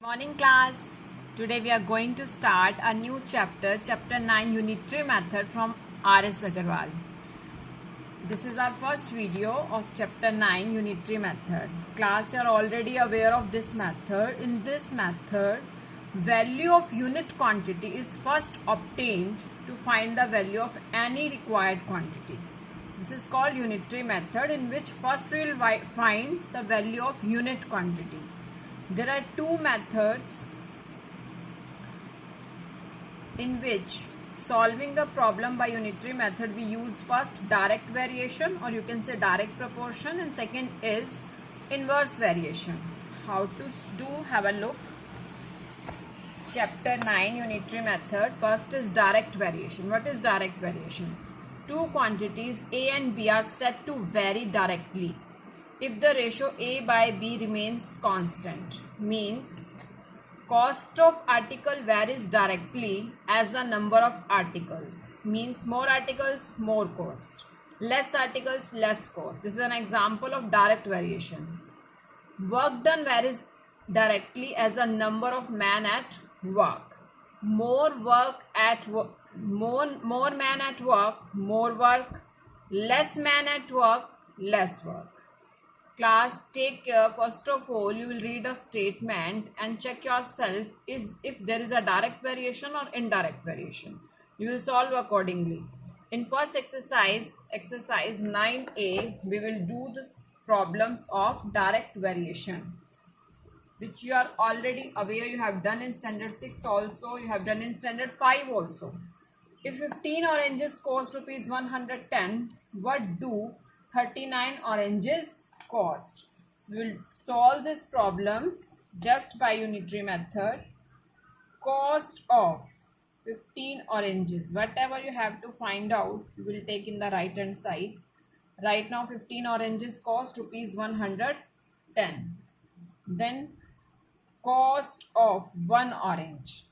Morning class. Today we are going to start a new chapter, chapter 9 unitary method from R.S. Agarwal. This is our first video of chapter 9 unitary method. Class, you are already aware of this method. In this method, value of unit quantity is first obtained to find the value of any required quantity. This is called unitary method, in which first we will find the value of unit quantity. There are two methods in which solving the problem by unitary method we use. First, direct variation, or you can say direct proportion, and second is inverse variation. How to do? Have a look. Chapter 9 unitary method. First is direct variation. What is direct variation? Two quantities A and B are said to vary directly if the ratio A by B remains constant. Means cost of article varies directly as the number of articles. Means more articles, more cost. Less articles, less cost. This is an example of direct variation. Work done varies directly as the number of men at work. More man at work, more work. Less man at work, less work. Class, take care. First of all, you will read a statement and check yourself if there is a direct variation or indirect variation. You will solve accordingly. In first exercise 9A, we will do the problems of direct variation, which you are already aware. You have done in standard 6 also. You have done in standard 5 also. If 15 oranges cost rupees 110, what do 39 oranges cost? We will solve this problem just by unitary method. Cost of 15 oranges, whatever you have to find out, you will take in the right hand side. Right now 15 oranges cost rupees 110. Then cost of 1 orange.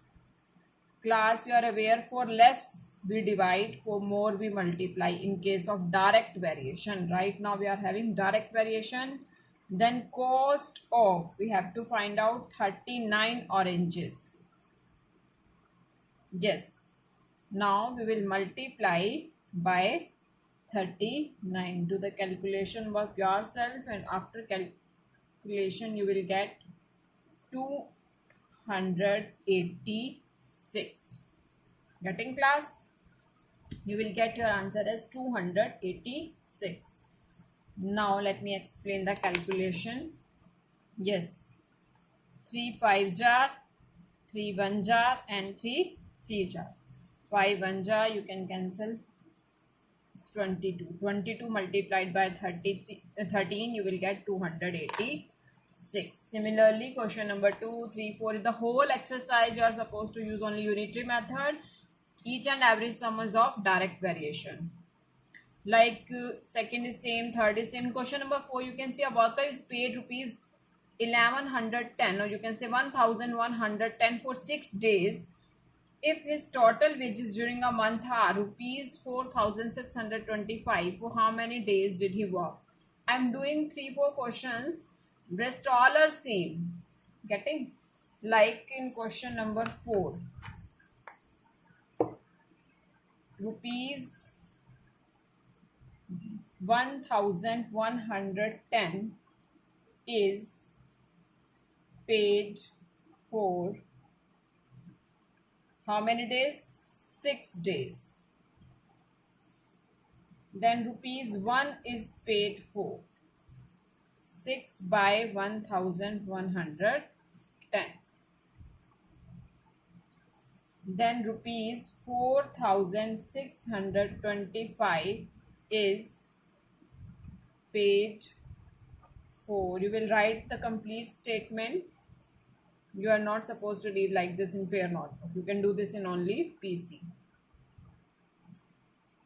Class, you are aware, for less we divide, for more we multiply in case of direct variation. Right now we are having direct variation. Then cost of, we have to find out 39 oranges. Yes. Now we will multiply by 39. Do the calculation work yourself, and after calculation you will get 286. Getting, class? You will get your answer as 286. Now let me explain the calculation. Yes, 3 5 jar, 3 1 jar, and 3 3 jar. 5 1 jar, you can cancel. It's 22. 22 multiplied by 13, you will get 286. Similarly, question number 2, 3, 4. In the whole exercise, you are supposed to use only unitary method. Each and every sum is of direct variation. Like second is same, third is same. Question number 4, you can see a worker is paid rupees 1110, or you can say 1110 for 6 days. If his total wages during a month are rupees 4625, for how many days did he work? I am doing 3-4 questions. Rest all are same. Getting? Like in question number 4. Rupees 1110 is paid for how many days? 6 days. Then rupees 1 is paid for 6 by 1110. Then rupees 4625 is paid for. You will write the complete statement. You are not supposed to read like this in pair notebook. You can do this in only PC.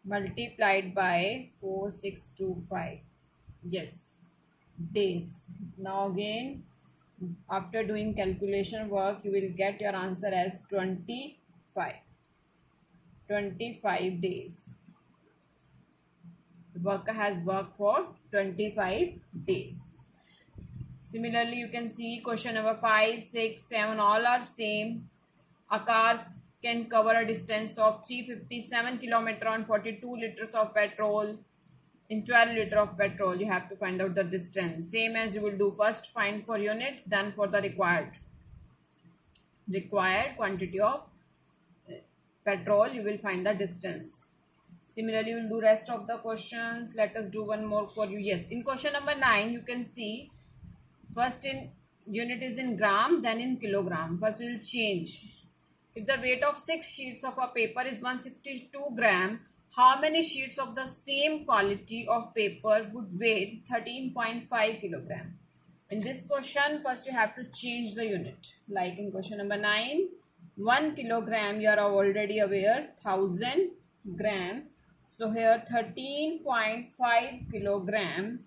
Multiplied by 4625. Yes, days. Now again, after doing calculation work, you will get your answer as 25 days. The worker has worked for 25 days. Similarly, you can see question number 5, 6, 7 all are same. A car can cover a distance of 357 km on 42 liters of petrol. In 12 liters of petrol, you have to find out the distance. Same as you will do first find for unit, then for the required quantity of petrol, you will find the distance. Similarly, you will do rest of the questions. Let us do one more for you. Yes, in question number 9, you can see first in unit is in gram, then in kilogram. First we will change. If the weight of 6 sheets of a paper is 162 gram, how many sheets of the same quality of paper would weigh 13.5 kilogram? In this question, first you have to change the unit. Like in question number 9, 1 kilogram, you are already aware, 1000 gram. So here 13.5 kilogram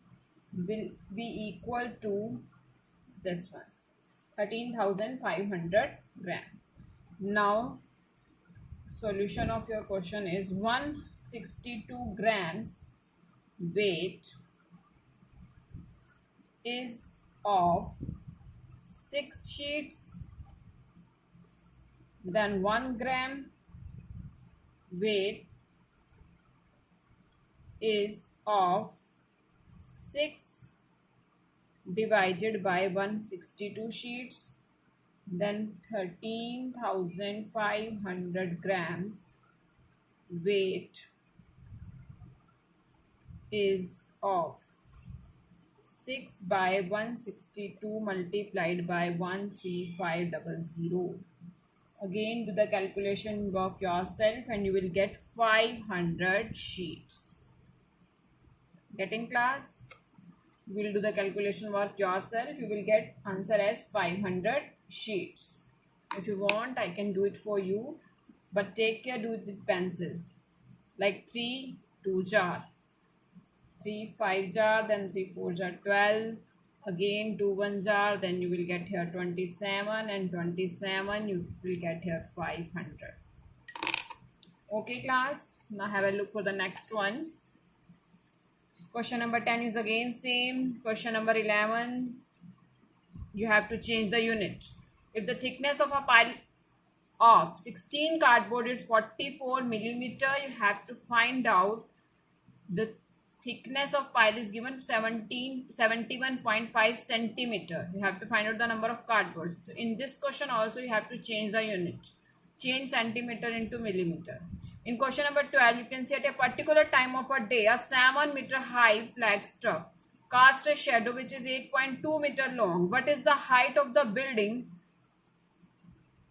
will be equal to this one, 13,500 gram. Now solution of your question is 162 grams weight is of 6 sheets, then 1 gram weight is of 6 divided by 162 sheets, then 13,500 grams weight is of 6 by 162 multiplied by 13500. Again do the calculation work yourself and you will get 500 sheets. Getting class? You will do the calculation work yourself. You will get answer as 500 sheets. If you want, I can do it for you, but take care, do it with pencil. Like 3 2 jar, 3 5 jar, then 3 4 jar 12, again 2 1 jar, then you will get here 27, and 27 you will get here 500. Okay class, now have a look for the next one. Question number 10 is again same. Question number 11, you have to change the unit. If the thickness of a pile of 16 cardboard is 44 millimeter, you have to find out the thickness of pile is given 71.5 centimeter. You have to find out the number of cardboards. So in this question also you have to change the unit. Change centimeter into millimeter. In question number 12, you can see at a particular time of a day, a 7 meter high flagstaff cast a shadow which is 8.2 meter long. What is the height of the building?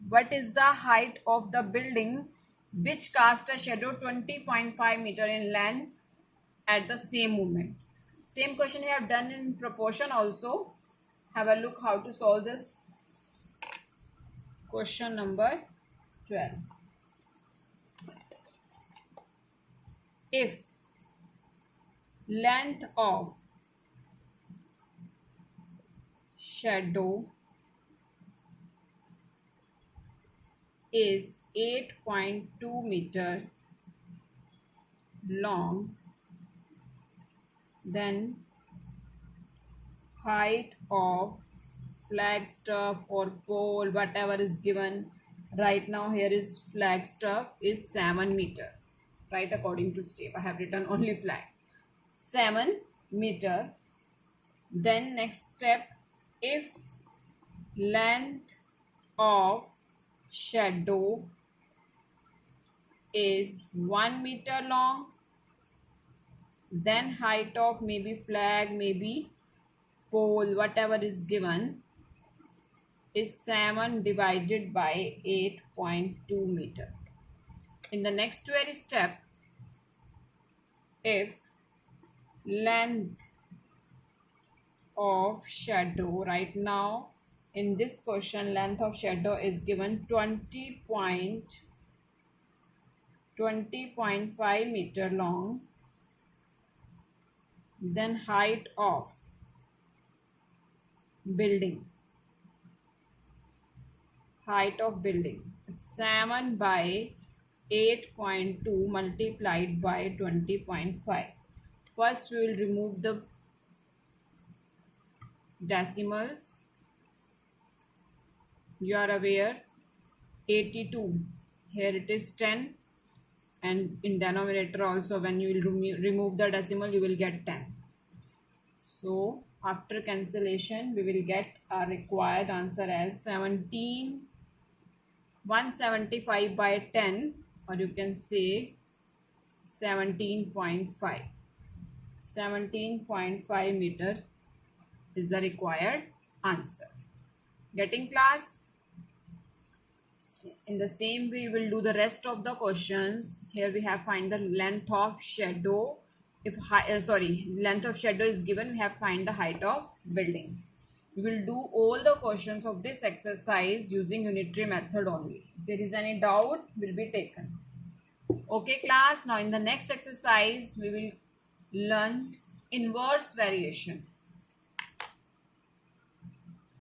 What is the height of the building which cast a shadow 20.5 meter in length at the same moment? Same question you have done in proportion also. Have a look how to solve this. Question number 12. If length of shadow is 8.2 meter long, then height of flagstaff or pole, whatever is given right now here is flagstaff, is 7 meter. Right, according to step I have written only flag, 7 meter. Then next step, if length of shadow is 1 meter long, then height of maybe flag, maybe pole, whatever is given, is 7 divided by 8.2 meter. In the next very step, if length of shadow, right now in this question length of shadow is given 20.5 meter long, then height of building, it's 7 by 8.2 multiplied by 20.5. First we will remove the decimals. You are aware 82. Here it is 10, and in denominator also when you will remove the decimal you will get 10. So after cancellation we will get our required answer as 175 by 10, or you can say 17.5. 17.5 meter is the required answer. Getting class? In the same way, we will do the rest of the questions. Here we have find the length of shadow. If length of shadow is given, we have find the height of building. We will do all the questions of this exercise using unitary method only. If there is any doubt, will be taken. Okay class, now in the next exercise, we will learn inverse variation.